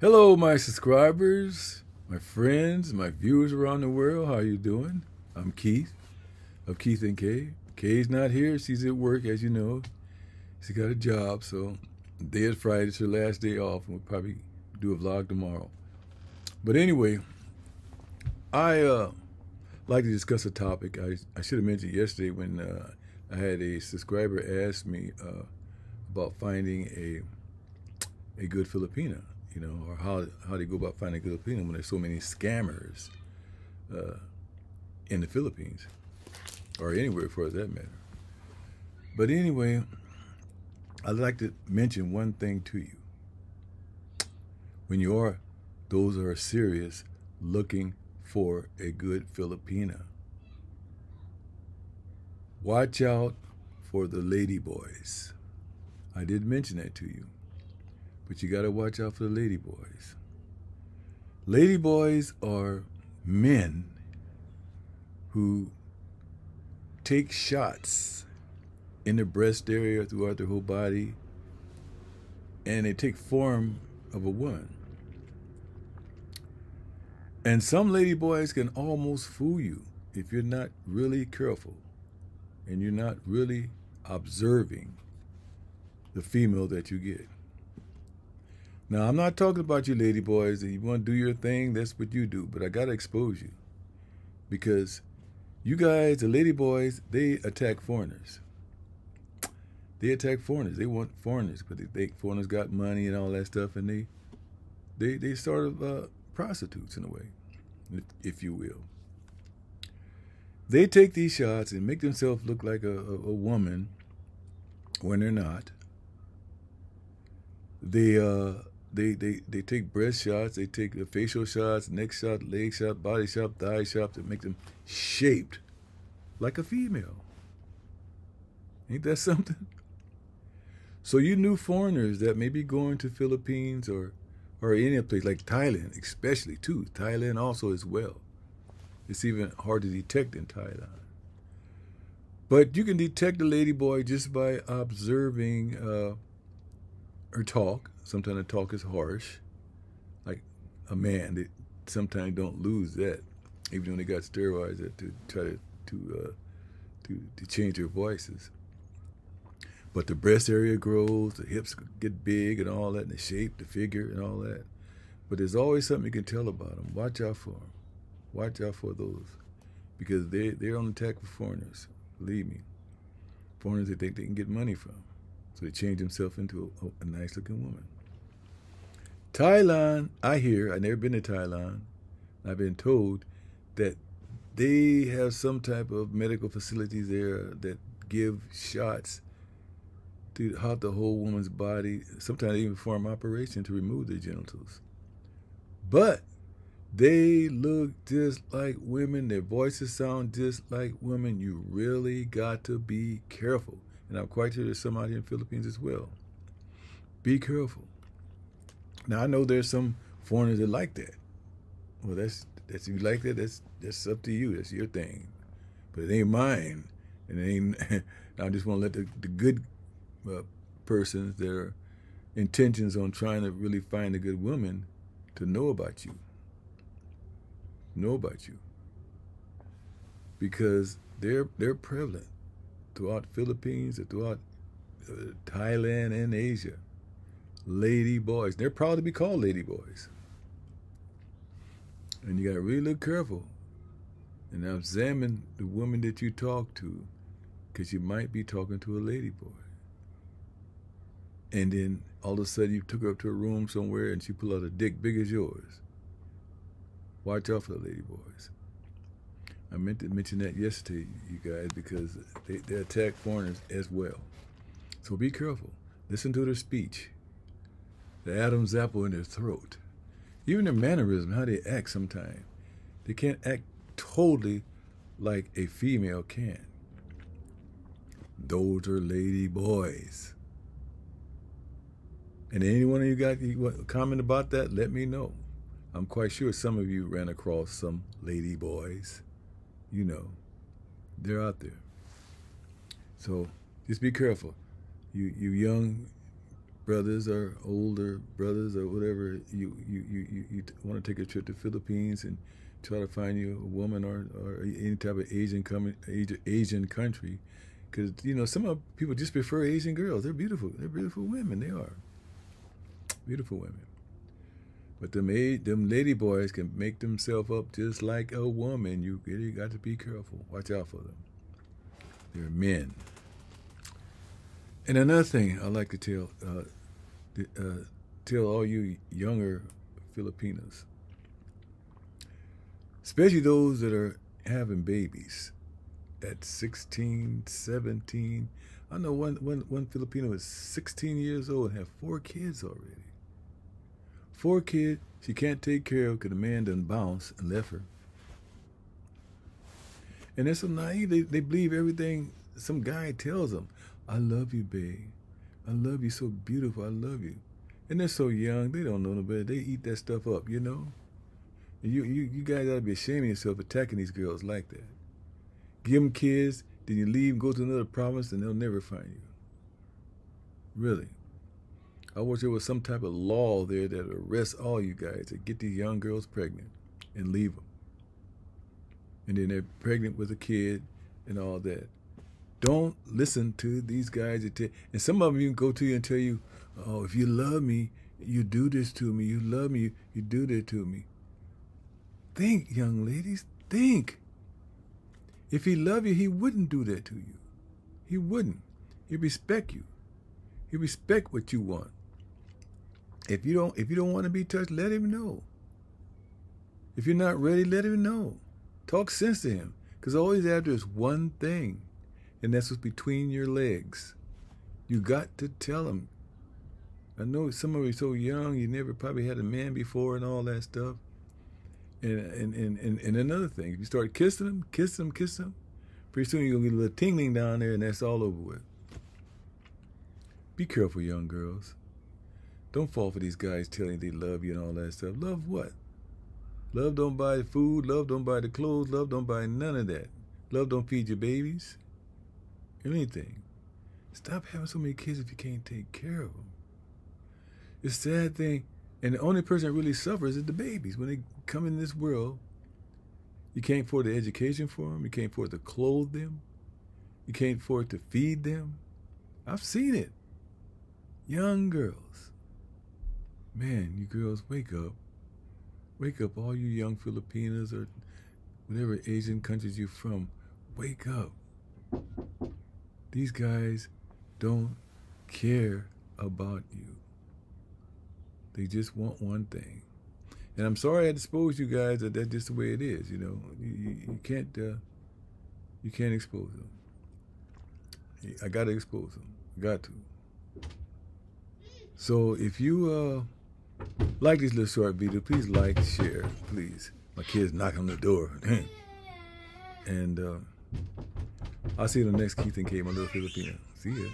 Hello, my subscribers, my friends, my viewers around the world. How you doing? I'm Keith of Keith and Kay. Kay's not here. She's at work, as you know. She got a job, so today is Friday. It's her last day off, and we'll probably do a vlog tomorrow. But anyway, I like to discuss a topic. I should have mentioned yesterday when I had a subscriber ask me about finding a good Filipina. You know, or how they go about finding a good Filipino when there's so many scammers in the Philippines, or anywhere for that matter. But anyway, I'd like to mention one thing to you. When those are serious looking for a good Filipina, watch out for the ladyboys. I did mention that to you. But you got to watch out for the ladyboys. Ladyboys are men who take shots in the breast area throughout their whole body, and they take form of a woman. And some ladyboys can almost fool you if you're not really careful and you're not really observing the female that you get. Now, I'm not talking about you ladyboys, and you want to do your thing, that's what you do. But I got to expose you. Because you guys, the ladyboys, they attack foreigners. They attack foreigners. They want foreigners, but they think foreigners got money and all that stuff, and they sort of prostitutes in a way, if you will. They take these shots and make themselves look like a woman when they're not. They take breast shots, they take facial shots, neck shot, leg shot, body shot, thigh shot to make them shaped like a female. Ain't that something? So you new foreigners that may be going to Philippines or any place like Thailand, especially too. Thailand also as well. It's even hard to detect in Thailand. But you can detect a ladyboy just by observing her talk. Sometimes the talk is harsh, like a man. They sometimes don't lose that, even when they got steroids to try to change their voices. But the breast area grows, the hips get big and all that, and the shape, the figure, and all that. But there's always something you can tell about them. Watch out for them. Watch out for those, because they're on the attack for foreigners. Believe me, foreigners they think they can get money from. So they change themselves into a nice-looking woman. Thailand, I've never been to Thailand. I've been told that they have some type of medical facilities there that give shots throughout the whole woman's body. Sometimes they even perform operation to remove their genitals. But they look just like women. Their voices sound just like women. You really got to be careful. And I'm quite sure there's some out here in the Philippines as well. Be careful. Now, I know there's some foreigners that like that. Well, that's if you like that, that's up to you. That's your thing. But it ain't mine. And it ain't. I just want to let the good persons, their intentions on trying to really find a good woman, to know about you. Know about you. Because they're prevalent throughout the Philippines, or throughout Thailand and Asia. Lady boys. They're proud to be called lady boys. And you got to really look careful and examine the woman that you talk to, because you might be talking to a lady boy. And then all of a sudden you took her up to a room somewhere and she pulled out a dick big as yours. Watch out for the lady boys. I meant to mention that yesterday, you guys, because they attack foreigners as well. So be careful. Listen to their speech. The Adam's apple in their throat. Even their mannerism, how they act sometimes. They can't act totally like a female can. Those are lady boys. And anyone of you got a comment about that, let me know. I'm quite sure some of you ran across some lady boys. You know, they're out there. So just be careful. You young brothers or older brothers or whatever, you want to take a trip to Philippines and try to find you a woman or any type of Asian country, because some people just prefer Asian girls. They're beautiful. They're beautiful women. They are beautiful women. But them lady boys can make themselves up just like a woman. You got to be careful. Watch out for them. They're men. And another thing I like to tell all you younger Filipinos, especially those that are having babies at 16, 17. I know one Filipino is 16 years old and have 4 kids already. 4 kids she can't take care of because the man done bounced and left her. And they're so naive, they believe everything some guy tells them. I love you, babe. I love you, so beautiful. I love you. And they're so young, they don't know no better. They eat that stuff up, you know? And you guys ought to be ashamed of yourself attacking these girls like that. Give them kids, then you leave and go to another province, and they'll never find you. Really. I wish there was some type of law there that arrests all you guys that get these young girls pregnant and leave them. And then they're pregnant with a kid and all that. Don't listen to these guys that and some of them even go to you and tell you, oh, if you love me, you do this to me. You love me, you do that to me. Think, young ladies, think. If he loved you, he wouldn't do that to you. He wouldn't. He'd respect you. He'd respect what you want. If you don't want to be touched, let him know. If you're not ready, let him know. Talk sense to him. Because all he's after is one thing. And that's what's between your legs. You got to tell him. I know some of you are so young, you never probably had a man before and all that stuff. And another thing, if you start kissing him, kiss him, pretty soon you're going to get a little tingling down there and that's all over with. Be careful, young girls. Don't fall for these guys telling you they love you and all that stuff. Love what? Love don't buy food. Love don't buy the clothes. Love don't buy none of that. Love don't feed your babies. Anything. Stop having so many kids if you can't take care of them. It's a sad thing. And the only person that really suffers is the babies. When they come in this world, you can't afford the education for them. You can't afford to clothe them. You can't afford to feed them. I've seen it. Young girls. Man, you girls, wake up. Wake up, all you young Filipinas or whatever Asian countries you're from. Wake up. These guys don't care about you. They just want one thing. And I'm sorry I exposed you guys that that's just the way it is, you know. You can't expose them. I got to expose them. Got to. So if you like this little short video, please like, share, please. My kid's knocking on the door. And I'll see you in the next Keith and K, my little Filipino. See ya.